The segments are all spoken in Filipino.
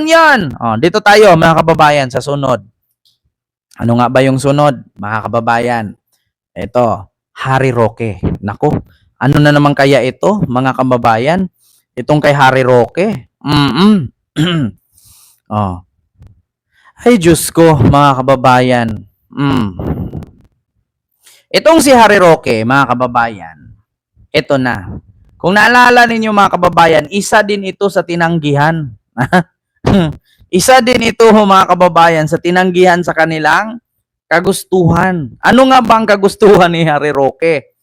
yan. Dito tayo, mga kababayan, sa sunod. Ano nga ba yung sunod, mga kababayan? Ito, Harry Roque. Nako, ano na naman kaya ito, mga kababayan? Itong kay Harry Roque. oh. Ay, Diyos ko, mga kababayan. Itong si Harry Roque, mga kababayan, ito na. Kung naalala ninyo, mga kababayan, isa din ito sa tinanggihan. Isa din ito, mga kababayan, sa tinanggihan sa kanilang kagustuhan. Ano nga bang kagustuhan ni Harry Roque?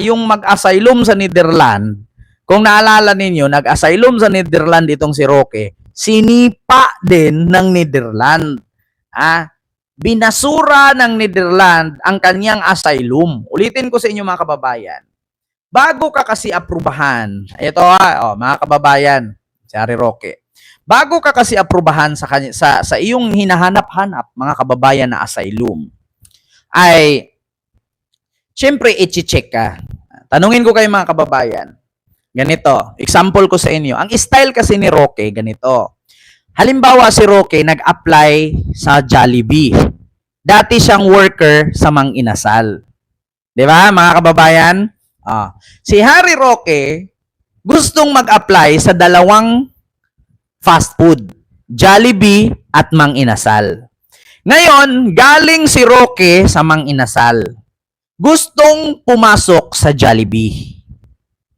Yung mag-asylum sa Netherlands. Kung naalala ninyo, nag-asylum sa Netherlands itong si Roque, sinipa din ng Netherlands. Binasura ng Netherlands ang kanyang asylum. Ulitin ko sa inyo, mga kababayan. Bago ka kasi aprubahan, ito mga kababayan, si Harry Roque. Bago ka kasi aprubahan sa iyong hinahanap-hanap, mga kababayan, na asylum, ay syempre i-check ka. Tanungin ko kayo, mga kababayan. Ganito, example ko sa inyo. Ang style kasi ni Roque, ganito. Halimbawa si Roque nag-apply sa Jollibee. Dati siyang worker sa Mang Inasal. 'Di ba, mga kababayan? Si Harry Roque gustong mag-apply sa dalawang fast food, Jollibee at Mang Inasal. Ngayon, galing si Roque sa Mang Inasal. Gustong pumasok sa Jollibee.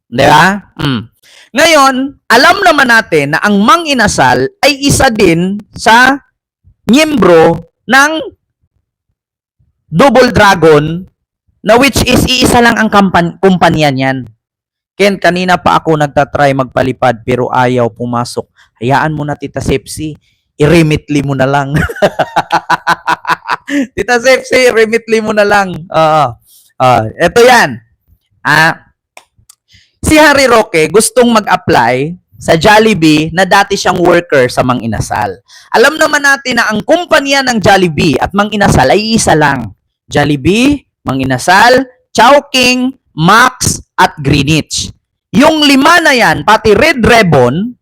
'Di ba? Ngayon, alam naman natin na ang Mang Inasal ay isa din sa miyembro ng Double Dragon, na which is iisa lang ang kumpanya niyan. Ken, kanina pa ako nagtatry magpalipad pero ayaw pumasok. Hayaan mo na, Tita Sepsi. I-remitly mo na lang. Tita Sepsi, remitly mo na lang. Ito yan. Si Harry Roque gustong mag-apply sa Jollibee na dati siyang worker sa Mang Inasal. Alam naman natin na ang kumpanya ng Jollibee at Mang Inasal ay isa lang. Jollibee, Mang Inasal, Chowking, Max, at Greenwich. Yung lima na yan, pati Red Ribbon,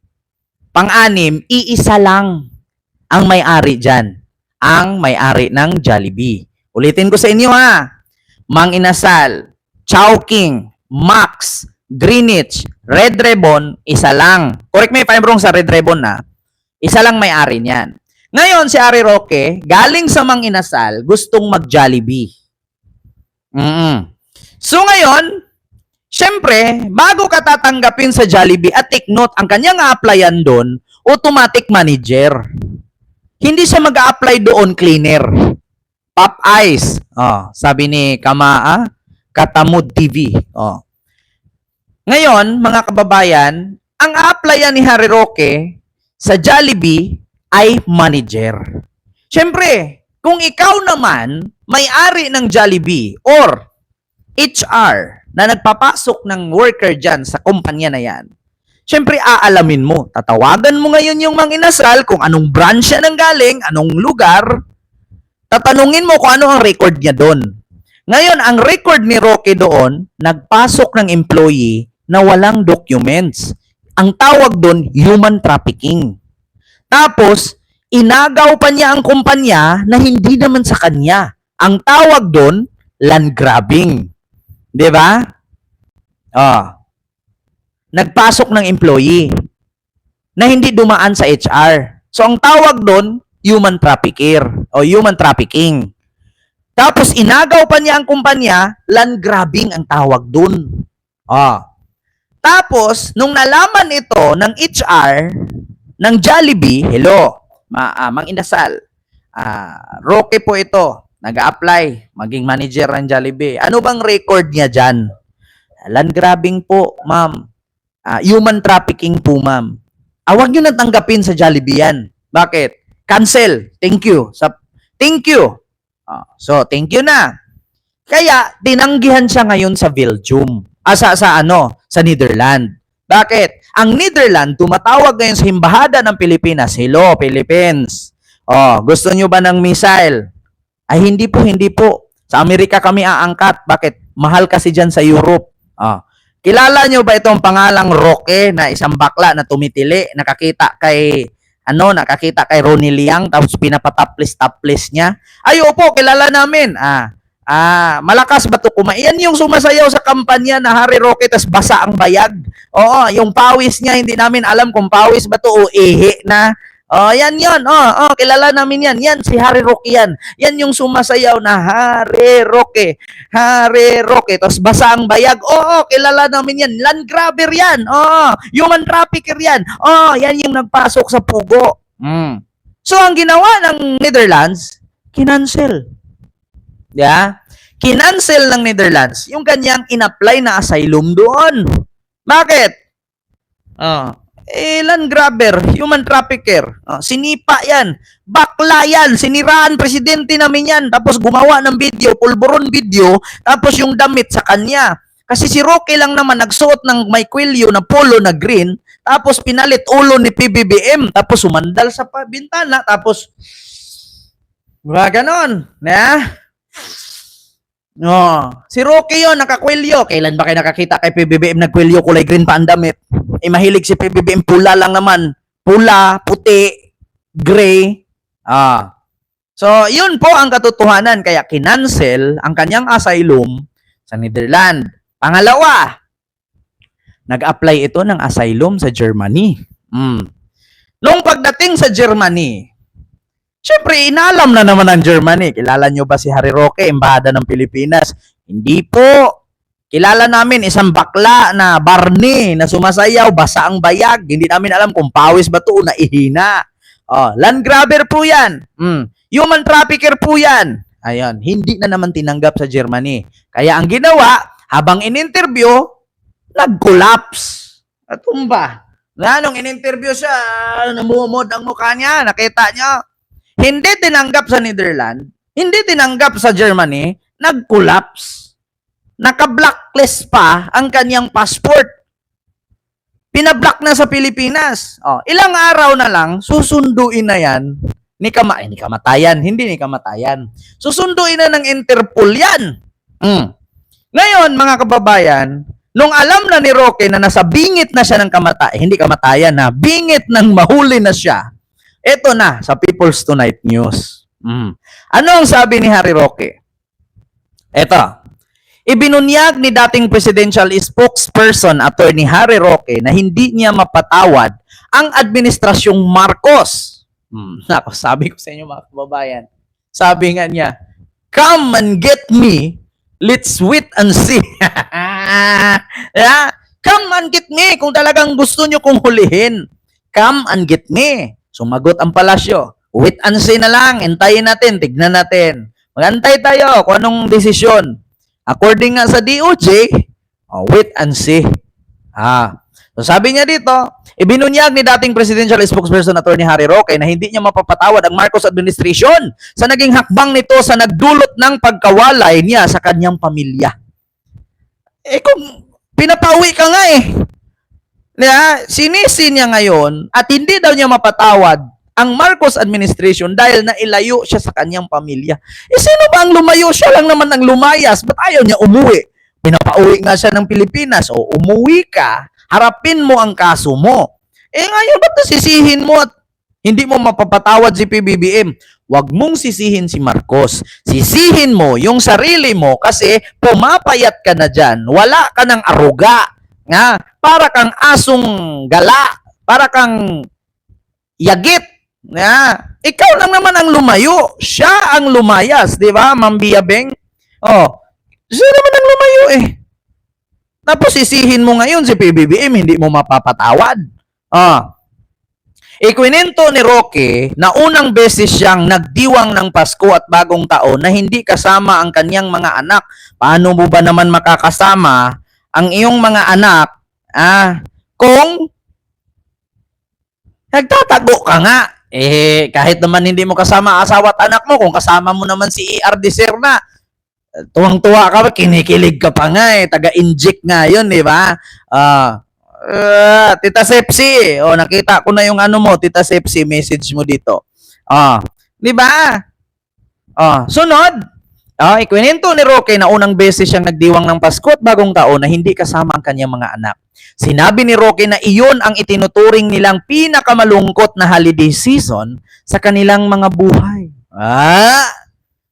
pang-anim, iisa lang ang may-ari dyan. Ang may-ari ng Jollibee. Ulitin ko sa inyo, Mang Inasal, Chowking, Max, Greenwich, Red Ribbon, isa lang. Correct me if I'm wrong sa Red Ribbon, isa lang may-ari niyan. Ngayon, si Harry Roque, galing sa Mang Inasal, gustong mag-Jollibee. So ngayon, syempre, bago ka tatanggapin sa Jollibee, at take note, ang kanyang a-applyan doon, automatic manager. Hindi siya mag-a-apply doon cleaner. Pop Ice. Sabi ni Kamaa, Katamud TV. Ngayon, mga kababayan, ang a-applyan ni Harry Roque sa Jollibee ay manager. Siyempre, kung ikaw naman may-ari ng Jollibee or HR na nagpapasok ng worker dyan sa kumpanya na yan, siyempre aalamin mo, tatawagan mo ngayon yung Mang Inasal kung anong branch siya nang galing, anong lugar, tatanungin mo kung ano ang record niya doon. Ngayon, ang record ni Roque doon, nagpasok ng employee na walang documents. Ang tawag doon, human trafficking. Tapos, inagaw pa niya ang kumpanya na hindi naman sa kanya. Ang tawag doon, land grabbing. 'Di ba? Nagpasok ng employee na hindi dumaan sa HR. So, ang tawag doon, human trafficker o human trafficking. Tapos, inagaw pa niya ang kumpanya, land grabbing ang tawag doon. Tapos, nung nalaman ito ng HR ng Jollibee, hello, Mang Inasal, Roque po ito, nag-a-apply, maging manager ng Jollibee. Ano bang record niya dyan? Land grabbing po, ma'am. Human trafficking po, ma'am. Huwag nyo na tanggapin sa Jollibee yan. Bakit? Cancel. Thank you. Thank you. So, thank you na. Kaya, tinanggihan siya ngayon sa Belgium. Sa Netherlands. Bakit? Ang Netherlands, tumatawag ngayon sa Embahada ng Pilipinas. Hello, Philippines. Gusto nyo ba ng missile? Ay, hindi po. Sa Amerika kami aangkat. Bakit? Mahal kasi dyan sa Europe. Kilala nyo ba itong pangalang Roque na isang bakla na tumitili, nakakita kay nakakita kay Ronnie Liang, tapos pinapataplis-taplis niya. Ay, opo, kilala namin. Malakas ba ito kumain? Yan yung sumasayaw sa kampanya na Harry Roque, tas basa ang bayag. Oo, yung pawis niya, hindi namin alam kung pawis ba ito o ihi na. Yan yun. Kilala namin yan. Yan, si Harry Roque yan. Yan yung sumasayaw na Harry Roque. Harry Roque. Tapos basa ang bayag. Kilala namin yan. Land grabber yan. Human trafficker yan. Yan yung nagpasok sa pugo. So, ang ginawa ng Netherlands, kinancel. Yeah? Kinancel ng Netherlands yung kanyang in-apply na asylum doon. Bakit? Land grabber, human trafficker, sinipa yan, bakla yan, siniraan presidente namin yan, tapos gumawa ng video, pulburon video, tapos yung damit sa kanya. Kasi si Roque lang naman nagsuot ng may kwelyo na polo na green, tapos pinalit ulo ni PBBM, tapos sumandal sa bintana, tapos ganon, si Roque yun, nakakwelyo. Kailan ba kayo nakakita kay PBBM nagkwelyo kulay green pa ang damit? Mahilig si PBBM, pula lang naman. Pula, puti, gray. So, yun po ang katotohanan. Kaya kinancel ang kanyang asylum sa Netherlands. Pangalawa, nag-apply ito ng asylum sa Germany. Nung pagdating sa Germany, syempre, inalam na naman ng Germany. Kilala nyo ba si Harry Roque, embahada ng Pilipinas? Hindi po. Kilala namin isang bakla na Barney na sumasayaw, basa ang bayag. Hindi namin alam kung pawis ba ito o naihina. Land grabber po yan. Human trafficker po yan. Ayun, hindi na naman tinanggap sa Germany. Kaya ang ginawa, habang in-interview, nag-collapse. Natumba. Nung in-interview siya, namumod ang mukha niya, nakita niya. Hindi tinanggap sa Netherlands, hindi tinanggap sa Germany, nag-collapse. Naka-blacklist pa ang kanyang passport. Pinablock na sa Pilipinas. Ilang araw na lang, susunduin na yan ni kamatayan. Hindi ni kamatayan. Susunduin na ng Interpol yan. Ngayon, mga kababayan, nung alam na ni Roque na nasa bingit na siya ng kamatayan, hindi kamatayan na, bingit ng mahuli na siya, eto na, sa People's Tonight News. Ano ang sabi ni Harry Roque? Eto, ibinunyag ni dating presidential spokesperson Attorney Harry Roque na hindi niya mapatawad ang administrasyong Marcos. Sabi ko sa inyo mga kababayan, sabi nga niya, come and get me, let's wait and see. Come and get me kung talagang gusto nyo kong hulihin. Come and get me. Sumagot ang palasyo. Wait and see na lang. Hintayin natin. Tignan natin. Magantay tayo kung anong desisyon. According nga sa DOJ, wait and see. So sabi niya dito, ibinunyag ni dating presidential spokesperson Attorney Harry Roque na hindi niya mapapatawad ang Marcos administration sa naging hakbang nito sa nagdulot ng pagkawalay niya sa kanyang pamilya. Kung pinapauwi ka nga sinisi niya ngayon at hindi daw niya mapatawad ang Marcos administration dahil nailayo siya sa kanyang pamilya. Sino ba ang lumayo? Siya lang naman ang lumayas. Ba't ayaw niya umuwi? Pinapauwi nga siya ng Pilipinas. Umuwi ka, harapin mo ang kaso mo. Ngayon, ba't sisihin mo at hindi mo mapapatawad si PBBM? Huwag mong sisihin si Marcos. Sisihin mo yung sarili mo kasi pumapayat ka na dyan. Wala ka ng aruga. Para kang asong gala, para kang yagit. Ikaw lang naman ang lumayo. Siya ang lumayas, di ba, Ma'am Biyabeng? Siya naman ang lumayo Tapos sisihin mo ngayon si PBBM, hindi mo mapapatawad. Ikwinento ni Roque na unang beses siyang nagdiwang ng Pasko at Bagong Taon na hindi kasama ang kanyang mga anak. Paano mo ba naman makakasama ang iyong mga anak kung nagtatago ka nga? Kahit naman hindi mo kasama asawa at anak mo, kung kasama mo naman si ER Serna, tuwang-tuwa ka, kinikilig ka pa nga taga-inject nga yun, di ba? Tita Sepsi, nakita ko na yung ano mo, Tita Sepsi, message mo dito. Di ba? Sunod, ikwinento ni Roque na unang beses siyang nagdiwang ng Pasko at Bagong Taon na hindi kasama ang kanyang mga anak. Sinabi ni Roque na iyon ang itinuturing nilang pinakamalungkot na holiday season sa kanilang mga buhay.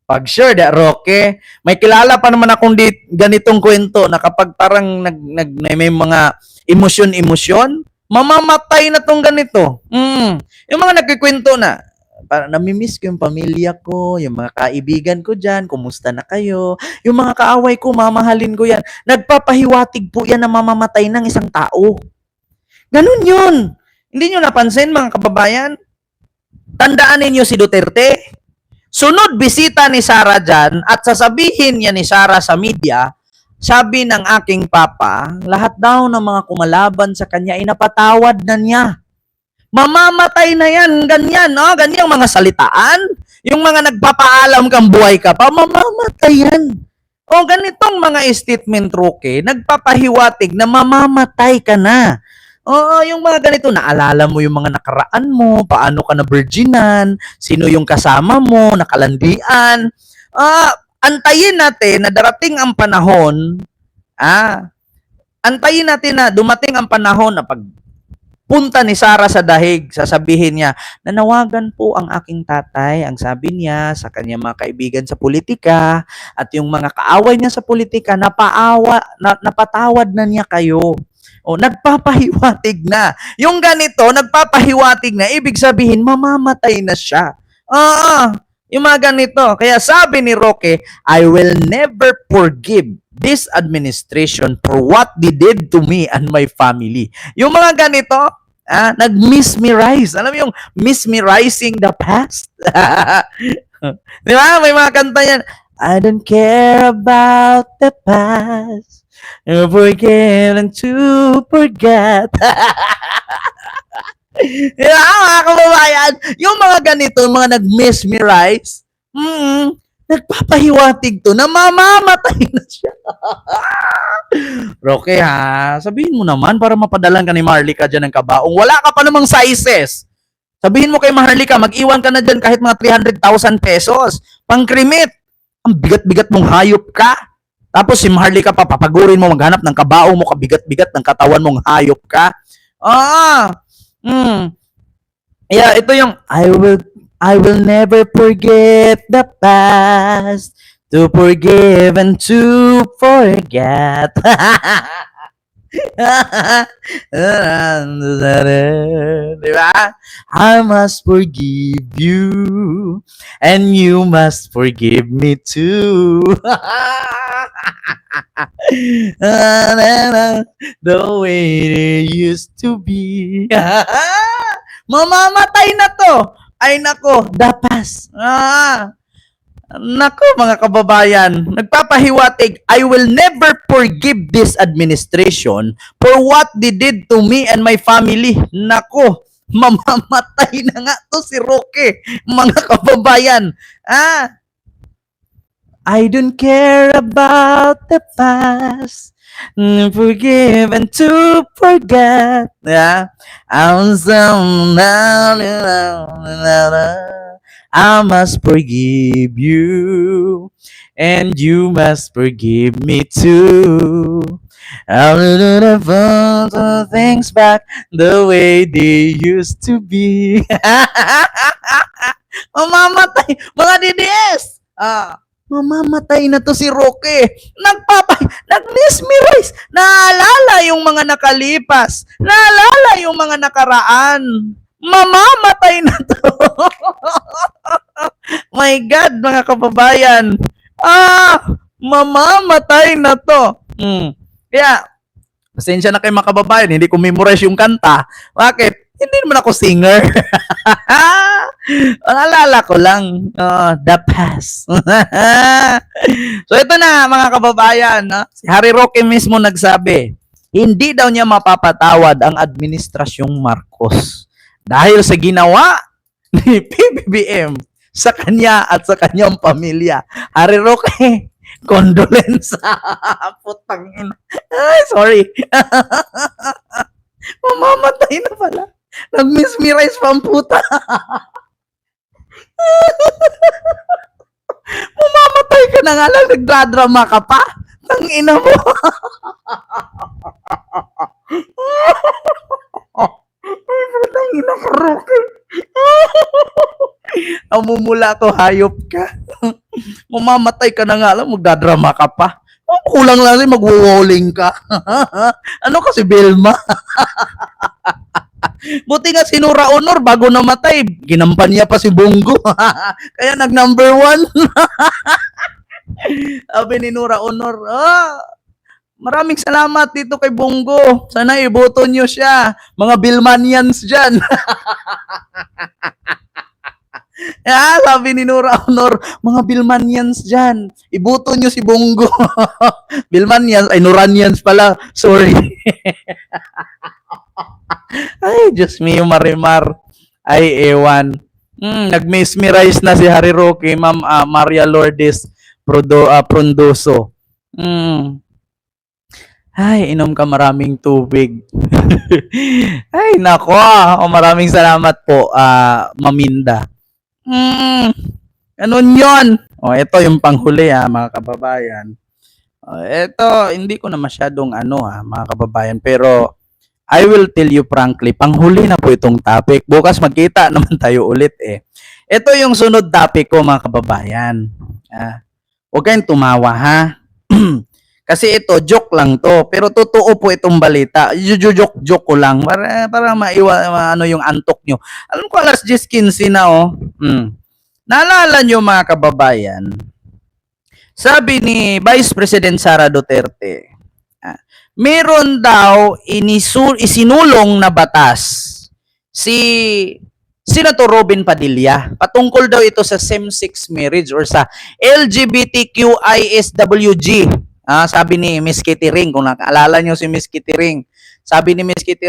Pag sure that Roque, may kilala pa naman akong ganitong kwento na kapag parang may mga emosyon, mamamatay na tong ganito. Yung mga nagkikwento na, parang namimiss ko yung pamilya ko, yung mga kaibigan ko dyan, kumusta na kayo, yung mga kaaway ko, mamahalin ko yan. Nagpapahiwatig po yan na mamamatay ng isang tao. Ganun yun. Hindi nyo napansin, mga kababayan? Tandaan ninyo si Duterte. Sunod bisita ni Sara dyan at sasabihin niya ni Sara sa media, sabi ng aking papa, lahat daw ng mga kumalaban sa kanya ay napatawad na niya. Mamamatay na yan, ganyan, no? Ganyang mga salitaan. Yung mga nagpapaalam kang buhay ka pa, mamamatay yan. O ganitong mga statement, Roque, nagpapahiwatig na mamamatay ka na. Oo, yung mga ganito, naalala mo yung mga nakaraan mo, paano ka na virginan, sino yung kasama mo, nakalandian. Antayin natin na darating ang panahon, antayin natin na dumating ang panahon na pag punta ni Sara sa dahig, sasabihin niya, nanawagan po ang aking tatay, ang sabi niya sa kanyang mga kaibigan sa politika, at yung mga kaaway niya sa politika, napatawad na niya kayo. O, nagpapahiwatig na. Yung ganito, nagpapahiwatig na, ibig sabihin, mamamatay na siya. Yung mga ganito. Kaya sabi ni Roque, I will never forgive this administration for what they did to me and my family. Yung mga ganito, nag-mesmerize. Alam mo yung mesmerizing the past? Di ba? May mga kanta yan. I don't care about the past. Forgive and to forget. Mga kababayan, yung mga ganito, mga nag-mesmerize, nagpapahiwatig to na mamamatay na siya. Roque, sabihin mo naman para mapadalan ka ni Marlica dyan ng kabaong. Wala ka pa namang sizes. Sabihin mo kay Marlica, mag-iwan ka na dyan kahit mga 300,000 pesos. Pangkrimit. Ang bigat-bigat mong hayop ka. Tapos si Marlica papagurin mo, maghanap ng kabaong mo, kabigat-bigat ng katawan mong hayop ka. Yeah, ito yung I will never forget the past, to forgive and to forget. Diba? I must forgive you and you must forgive me too. The way it used to be. Mamamatay na to. Ay nako, dapas. Nako mga kababayan, nagpapahiwatig, I will never forgive this administration for what they did to me and my family. Nako, mamamatay na nga to si Roque, mga kababayan. I don't care about the past. Forgive and to forget. I must forgive you, and you must forgive me too. I'll do the things back the way they used to be. Mamamatay, mga DDS. Mamamatay na to si Roque. Nag-mesmerize. Naalala yung mga nakalipas. Naalala yung mga nakaraan. Mamamatay na to. My God, mga kababayan. Mamamatay na to. Kaya, pasensya na kayo mga kababayan, hindi ko memorize yung kanta. Bakit? Hindi naman ako singer. Naalala ko lang, the past. So ito na mga kababayan, si Harry Roque mismo nagsabi, hindi daw niya mapapatawad ang administrasyong Marcos dahil sa ginawa ni PBBM sa kanya at sa kanyang pamilya. Harry Roque, condolence. Putang ina. Ay, sorry. Mamamatay na pala. Nag-mesmerize pa ang puta. Mamamatay ka na nga lang, nagdradrama ka pa. Tangina mo. Namumula to, hayop ka. Mamamatay ka na nga lang, magdadrama ka pa. Kulang lang rin, magwo-walling ka. Ano kasi, Belma? Buti nga sinura Honor bago namatay. Ginampan niya pa si Bongo. Kaya nag-number 1. Sabi ni Nora Honor, maraming salamat dito kay Bongo. Sana iboto niyo siya. Mga Bilmanians dyan. Sabi ni Nora Honor, mga Bilmanians dyan. Iboto niyo si Bongo. Bilmanians, ay Noranians pala. Sorry. Ay, Diyos mio, Marimar. Ay, ewan. Nag-mesmerize na si Harry Roque, Ma'am Maria Lourdes Frondoso. Ay, inom ka maraming tubig. Ay, nako. Maraming salamat po, Maminda. Ano yun? Ito yung panghuli, mga kababayan. Ito, hindi ko na masyadong mga kababayan. Pero, I will tell you frankly, panghuli na po itong topic. Bukas magkita naman tayo ulit eh. Ito yung sunod topic ko, mga kababayan. Huwag kayong tumawa, ha? Kasi ito, joke lang to. Pero totoo po itong balita. Joke ko lang. Para maiwan yung antok nyo. Alam ko, alas 10:15 na, oh. Naalala nyo, mga kababayan, sabi ni Vice President Sara Duterte, meron daw isinulong na batas si Senator Robin Padilla. Patungkol daw ito sa same-sex marriage or sa LGBTQISWG. Sabi ni Miss Kitty Ring, kung nakaalala nyo si Miss Kitty Ring, sabi ni Miss Kitty